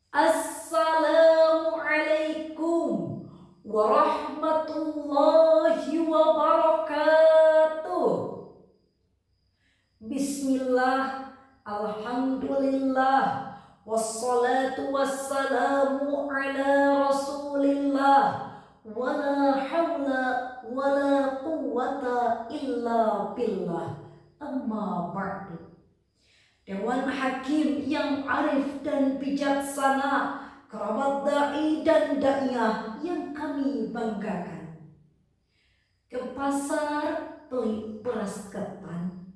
Assalamualaikum warahmatullahi wabarakatuh. Bismillah, alhamdulillah, wassalatu wassalamu ala rasulillah, wala hawla wala quwwata illa billah. Amma ba'du. Dewan Hakim yang arif dan bijaksana, kerabat da'i dan da'iyah yang kami banggakan. Ke pasar beli beras ketan,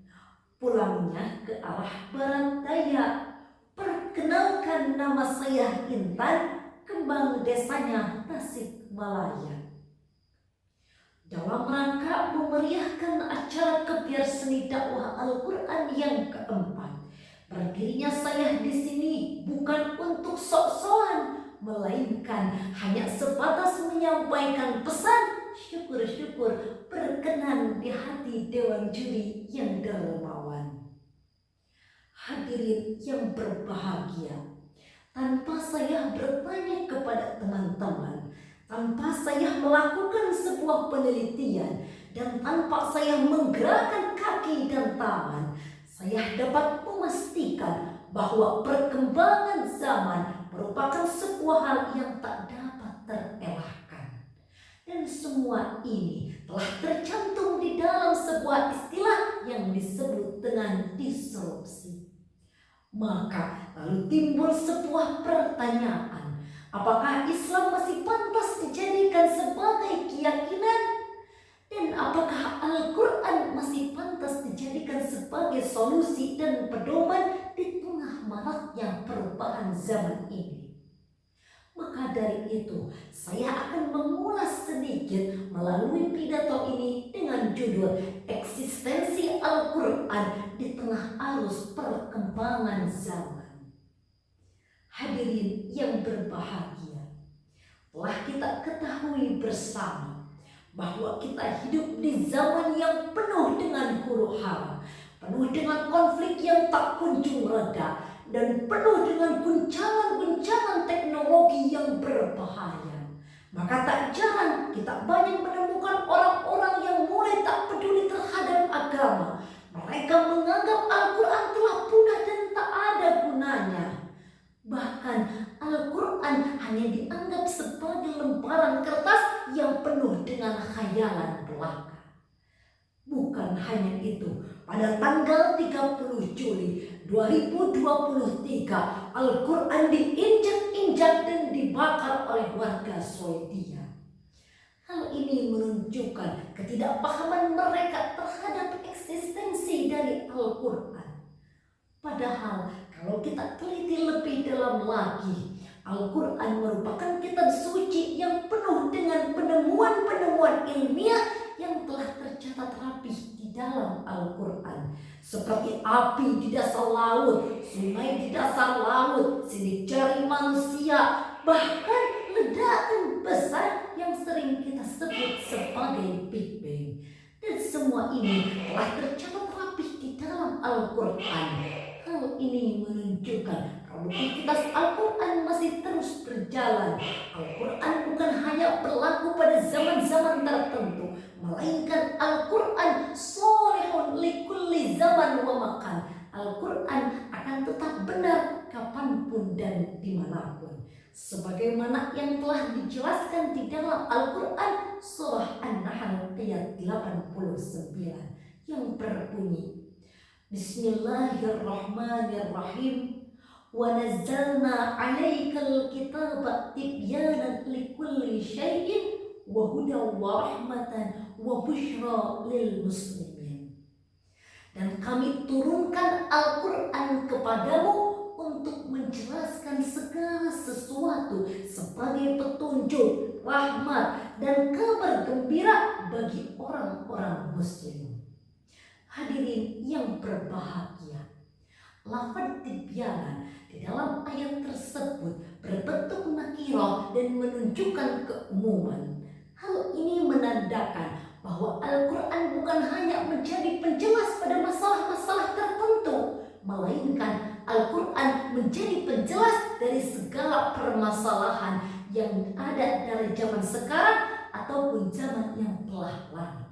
pulangnya ke arah barat daya. Perkenalkan, nama saya Intan, kembang desanya Tasikmalaya. Dalam rangka memeriahkan acara kebiar seni dakwah Al-Quran yang keempat, berdirinya saya di sini bukan untuk sok-sokan, melainkan hanya sebatas menyampaikan pesan syukur-syukur berkenan di hati Dewan Juri yang dermawan. Hadirin yang berbahagia, tanpa saya bertanya kepada teman-teman, tanpa saya melakukan sebuah penelitian, dan tanpa saya menggerakkan kaki dan tangan, saya dapat memastikan bahwa perkembangan zaman merupakan sebuah hal yang tak dapat terelakkan. Dan semua ini telah tercantum di dalam sebuah istilah yang disebut dengan disrupsi. Maka lalu timbul sebuah pertanyaan, apakah Islam masih pantas dijadikan sebagai keyakinan? Dan apakah Al-Quran masih pantas dijadikan sebagai solusi dan pedoman di tengah maraknya perubahan zaman ini? Maka dari itu, saya akan mengulas sedikit melalui pidato ini dengan judul Eksistensi Al-Quran di Tengah Arus Perkembangan Zaman. Hadirin yang berbahagia, telah kita ketahui bersama bahwa kita hidup di zaman yang penuh dengan huru-hara, penuh dengan konflik yang tak kunjung reda, dan penuh dengan guncangan-guncangan teknologi yang berbahaya. Maka tak jarang kita banyak menemukan orang-orang yang mulai tak peduli terhadap agama. Mereka menganggap Al-Quran telah punah dan tak ada gunanya. Bahkan Al-Quran hanya dianggap sebagai lembaran kertas yang penuh dengan khayalan belaka. Bukan hanya itu, pada tanggal 30 Juli 2023, Al-Quran diinjak-injak dan dibakar oleh warga Swedia. Hal ini menunjukkan ketidakpahaman mereka terhadap eksistensi dari Al-Quran. Padahal kalau kita teliti lebih dalam lagi, Al-Quran merupakan kitab suci yang penuh dengan penemuan-penemuan ilmiah yang telah tercatat rapih di dalam Al-Quran. Seperti api di dasar laut, sungai di dasar laut, sidik jari manusia, bahkan ledakan besar yang sering kita sebut sebagai Big Bang. Dan semua ini telah tercatat rapih di dalam Al-Quran. Hal ini menunjukkan produktivitas Al-Quran masih terus berjalan. Al-Quran bukan hanya berlaku pada zaman-zaman tertentu, melainkan Al-Quran sholihun likulli zaman wa makan. Al-Quran akan tetap benar kapanpun dan dimanapun. Sebagaimana yang telah dijelaskan di dalam Al-Quran surah An-Nahl ayat 89 yang berbunyi, Bismillahirrahmanirrahim. Wa nazzalna 'alaikal kitaba tibyanan likulli syai'in wa hudan wa rahmatan wa busyra lil muslimin. Dan kami turunkan Al-Quran kepadamu untuk menjelaskan segala sesuatu sebagai petunjuk, rahmat, dan kabar gembira bagi orang-orang muslim. Hadirin yang berbahagia, lafaz tibyanan di dalam ayat tersebut berbentuk nakirah dan menunjukkan keumuman. Hal ini menandakan bahwa Al-Quran bukan hanya menjadi penjelas pada masalah-masalah tertentu, melainkan Al-Quran menjadi penjelas dari segala permasalahan yang ada dari zaman sekarang ataupun zaman yang telah lalu.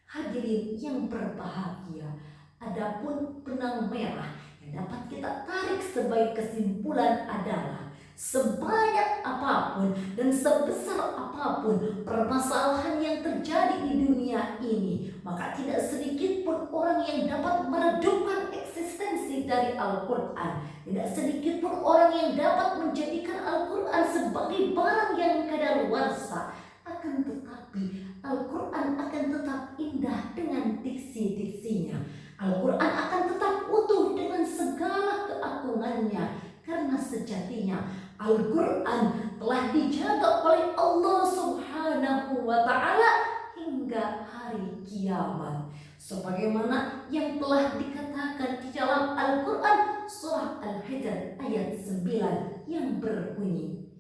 Hadirin yang berbahagia, adapun benang merah yang dapat kita tarik sebagai kesimpulan adalah sebanyak apapun dan sebesar apapun permasalahan yang terjadi di dunia ini, maka tidak sedikit pun orang yang dapat meredupkan eksistensi dari Al-Quran. Tidak sedikit pun orang yang dapat menjadikan Al-Quran sebagai barang yang kadaluarsa. Akan tetapi Al-Quran akan tetap indah dengan diksi-diksinya. Al-Quran akan tetap utuh dengan segala keagungannya, karena sejatinya Al-Quran telah dijaga oleh Allah Subhanahu wa Ta'ala hingga hari kiamat. Sebagaimana yang telah dikatakan di dalam Al-Quran surah Al-Hijr ayat 9 yang berbunyi,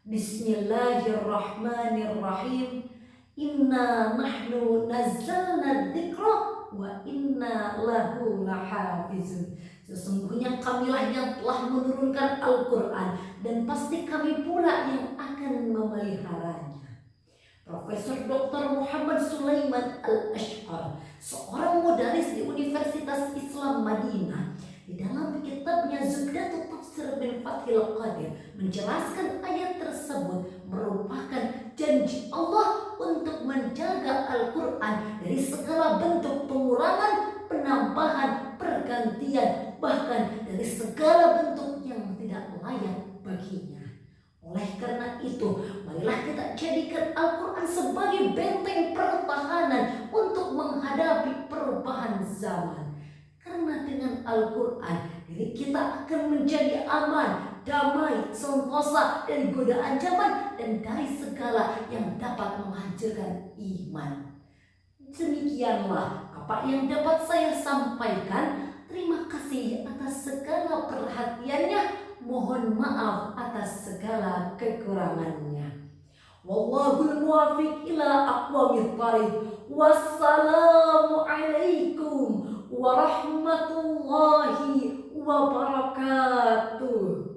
Bismillahirrahmanirrahim. Inna nahnu nazzalna dzikra wa inna lahu lahafizun. Sesungguhnya kamilah yang telah menurunkan Al-Quran dan pasti kami pula yang akan memeliharanya. Profesor Dr. Muhammad Sulaiman Al-Ashqar, seorang modaris di Universitas Islam Madinah, di dalam kitabnya Zubdatut Tafsir bin Fathil Qadir menjelaskan ayat tersebut merupakan janji Allah untuk menjaga Al-Quran dari segala bentuk pengurangan, penambahan, pergantian, bahkan dari segala bentuk yang tidak layak baginya. Oleh karena itu, marilah kita jadikan Al-Quran sebagai benteng pertahanan untuk menghadapi perubahan zaman. Karena dengan Al-Quran, diri kita akan menjadi aman, damai, sentosa dari godaan zaman dan dari segala yang dapat menghancurkan iman. Demikianlah apa yang dapat saya sampaikan. Terima kasih atas segala perhatiannya. Mohon maaf atas segala kekurangannya. Wallahul muwaffiq ila aqwamit thariq. Wassalamu alaikum warahmatullahi wabarakatuh.